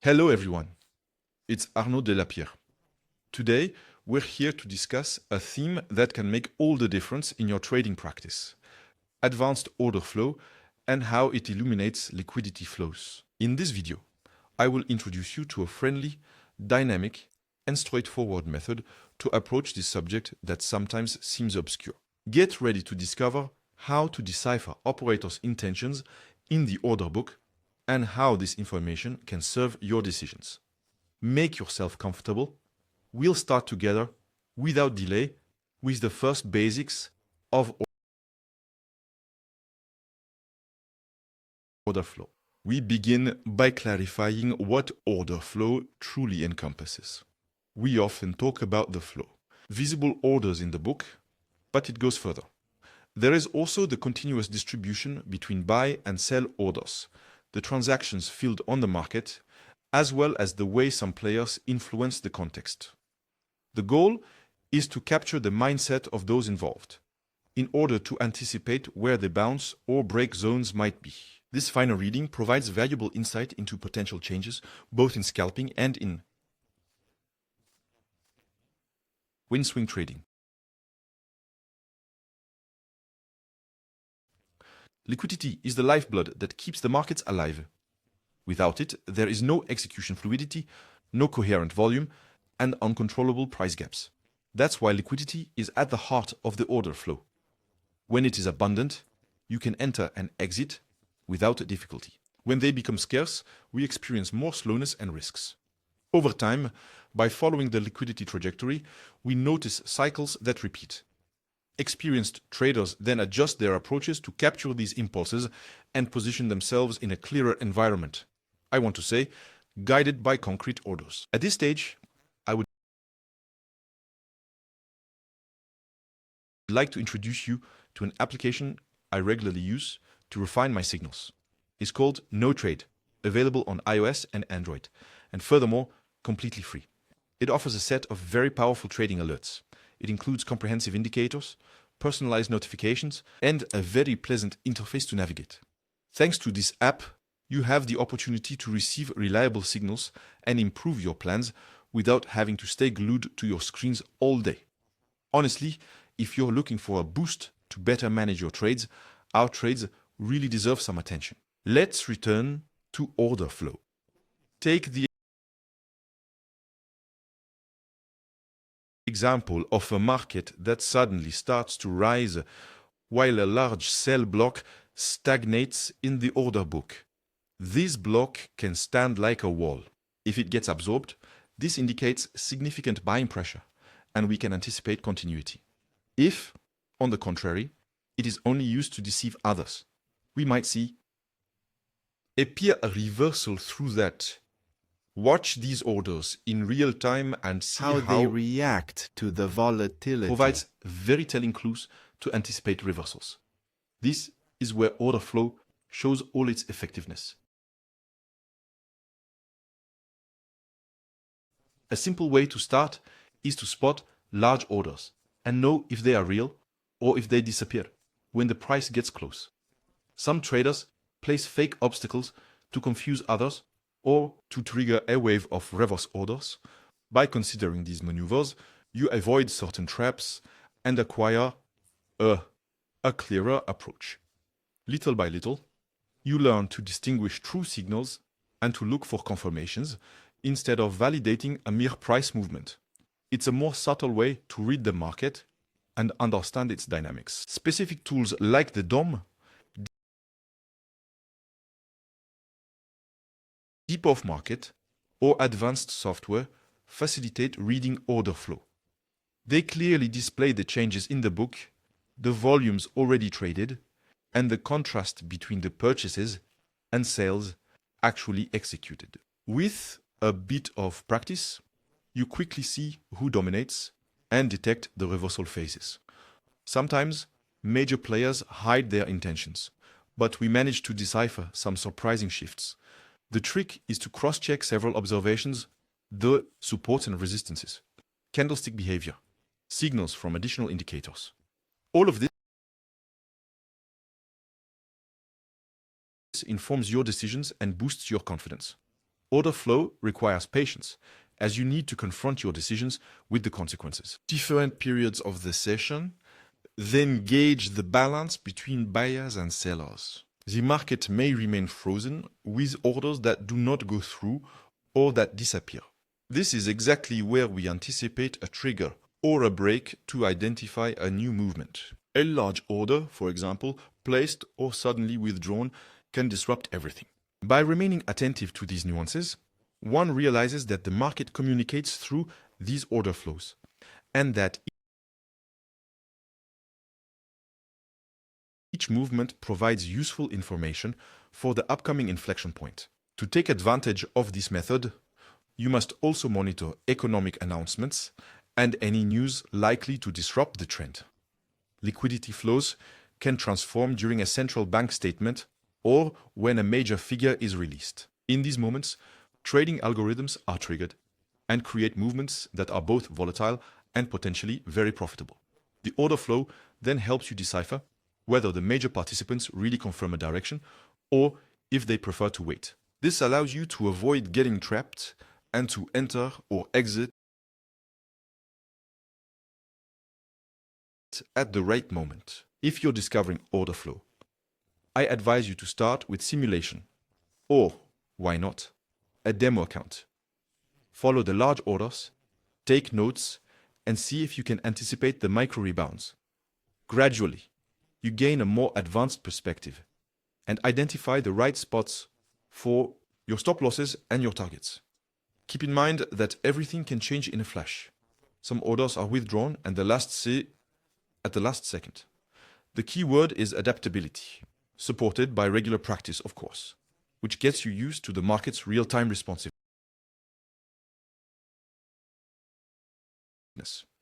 Hello everyone, it's Arnaud Delapierre. Today, we're here to discuss a theme that can make all the difference in your trading practice: advanced order flow and how it illuminates liquidity flows. In this video, I will introduce you to a friendly, dynamic, and straightforward method to approach this subject that sometimes seems obscure. Get ready to discover how to decipher operators' intentions in the order book and how this information can serve your decisions. Make yourself comfortable. We'll start together without delay with the first basics of order flow. We begin by clarifying what order flow truly encompasses. We often talk about the flow, visible orders in the book, but it goes further. There is also the continuous distribution between buy and sell orders, the transactions filled on the market, as well as the way some players influence the context. The goal is to capture the mindset of those involved, in order to anticipate where the bounce or break zones might be. This final reading provides valuable insight into potential changes, both in scalping and in swing trading. Liquidity is the lifeblood that keeps the markets alive. Without it, there is no execution fluidity, no coherent volume, and uncontrollable price gaps. That's why liquidity is at the heart of the order flow. When it is abundant, you can enter and exit without difficulty. When they become scarce, we experience more slowness and risks. Over time, by following the liquidity trajectory, we notice cycles that repeat. Experienced traders then adjust their approaches to capture these impulses and position themselves in a clearer environment. I want to say, guided by concrete orders. At this stage, I would like to introduce you to an application I regularly use to refine my signals. It's called Notrade, available on iOS and Android, and furthermore, completely free. It offers a set of very powerful trading alerts. It includes comprehensive indicators, personalized notifications, and a very pleasant interface to navigate. Thanks to this app, you have the opportunity to receive reliable signals and improve your plans without having to stay glued to your screens all day. Honestly, if you're looking for a boost to better manage your trades, our trades really deserve some attention. Let's return to order flow. Take the example of a market that suddenly starts to rise while a large sell block stagnates in the order book. This block can stand like a wall. If it gets absorbed, this indicates significant buying pressure, and we can anticipate continuity. If, on the contrary, it is only used to deceive others, we might see appear a reversal through that. Watch these orders in real time and see how they react to the volatility. Provides very telling clues to anticipate reversals. This is where order flow shows all its effectiveness. A simple way to start is to spot large orders and know if they are real or if they disappear when the price gets close. Some traders place fake obstacles to confuse others or to trigger a wave of reverse orders. By considering these maneuvers, you avoid certain traps and acquire a clearer approach. Little by little, you learn to distinguish true signals and to look for confirmations instead of validating a mere price movement. It's a more subtle way to read the market and understand its dynamics. Specific tools like the DOM, deep off market, or advanced software facilitate reading order flow. They clearly display the changes in the book, the volumes already traded, and the contrast between the purchases and sales actually executed. With a bit of practice, you quickly see who dominates and detect the reversal phases. Sometimes, major players hide their intentions, but we manage to decipher some surprising shifts. The trick is to cross-check several observations, the supports and resistances, candlestick behavior, signals from additional indicators. All of this informs your decisions and boosts your confidence. Order flow requires patience, as you need to confront your decisions with the consequences. Different periods of the session then gauge the balance between buyers and sellers. The market may remain frozen with orders that do not go through or that disappear. This is exactly where we anticipate a trigger or a break to identify a new movement. A large order, for example, placed or suddenly withdrawn, can disrupt everything. By remaining attentive to these nuances, one realizes that the market communicates through these order flows, and that each movement provides useful information for the upcoming inflection point. To take advantage of this method, you must also monitor economic announcements and any news likely to disrupt the trend. Liquidity flows can transform during a central bank statement or when a major figure is released. In these moments, trading algorithms are triggered and create movements that are both volatile and potentially very profitable. The order flow then helps you decipher whether the major participants really confirm a direction or if they prefer to wait. This allows you to avoid getting trapped and to enter or exit at the right moment. If you're discovering order flow, I advise you to start with simulation or, why not, a demo account. Follow the large orders, take notes, and see if you can anticipate the micro rebounds. Gradually, you gain a more advanced perspective and identify the right spots for your stop losses and your targets. Keep in mind that everything can change in a flash. Some orders are withdrawn and the last say at the last second. The key word is adaptability, supported by regular practice, of course, which gets you used to the market's real-time responsiveness.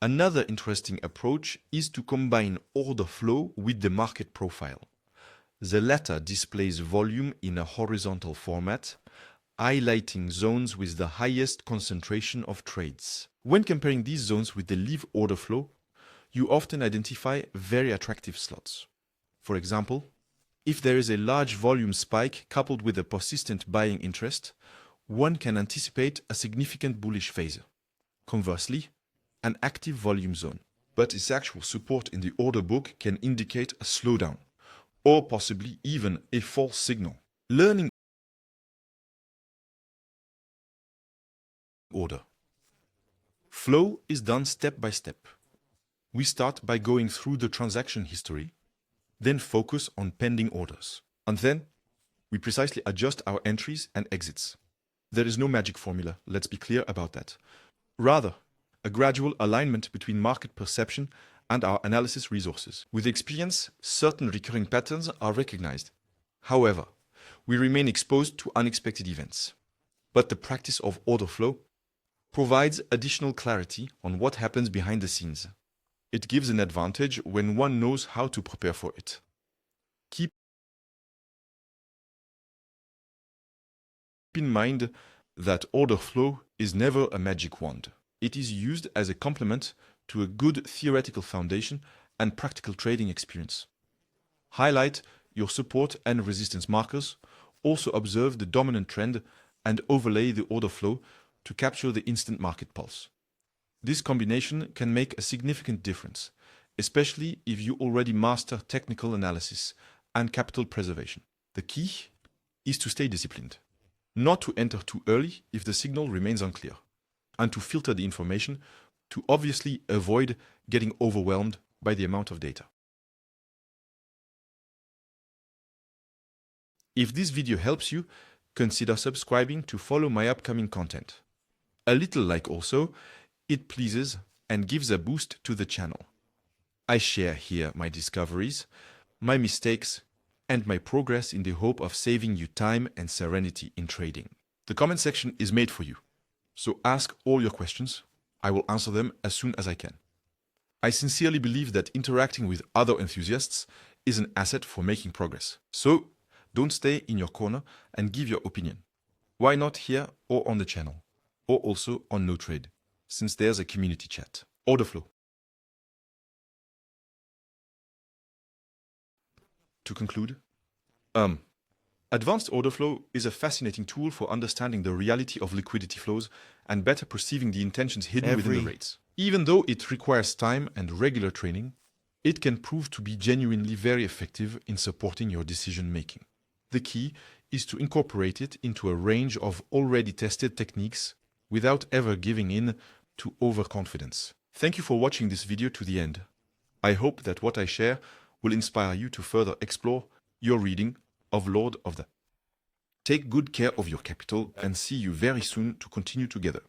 Another interesting approach is to combine order flow with the market profile. The latter displays volume in a horizontal format, highlighting zones with the highest concentration of trades. When comparing these zones with the live order flow, you often identify very attractive slots. For example, if there is a large volume spike coupled with a persistent buying interest, one can anticipate a significant bullish phase. Conversely, an active volume zone, but its actual support in the order book can indicate a slowdown, or possibly even a false signal. Learning order flow is done step by step. We start by going through the transaction history, then focus on pending orders, and then we precisely adjust our entries and exits. There is no magic formula, let's be clear about that. Rather, a gradual alignment between market perception and our analysis resources. With experience, certain recurring patterns are recognized. However, we remain exposed to unexpected events. But the practice of order flow provides additional clarity on what happens behind the scenes. It gives an advantage when one knows how to prepare for it. Keep in mind that order flow is never a magic wand. It is used as a complement to a good theoretical foundation and practical trading experience. Highlight your support and resistance markers, also observe the dominant trend and overlay the order flow to capture the instant market pulse. This combination can make a significant difference, especially if you already master technical analysis and capital preservation. The key is to stay disciplined, not to enter too early if the signal remains unclear, and to filter the information to obviously avoid getting overwhelmed by the amount of data. If this video helps you, consider subscribing to follow my upcoming content. A little like also, it pleases and gives a boost to the channel. I share here my discoveries, my mistakes, and my progress in the hope of saving you time and serenity in trading. The comment section is made for you, so ask all your questions. I will answer them as soon as I can. I sincerely believe that interacting with other enthusiasts is an asset for making progress. So, don't stay in your corner and give your opinion. Why not here or on the channel, or also on Notrade, since there's a community chat. Order flow. To conclude, Advanced order flow is a fascinating tool for understanding the reality of liquidity flows and better perceiving the intentions hidden within the rates. Even though it requires time and regular training, it can prove to be genuinely very effective in supporting your decision making. The key is to incorporate it into a range of already tested techniques without ever giving in to overconfidence. Thank you for watching this video to the end. I hope that what I share will inspire you to further explore your reading of Lord of the. Take good care of your capital and see you very soon to continue together.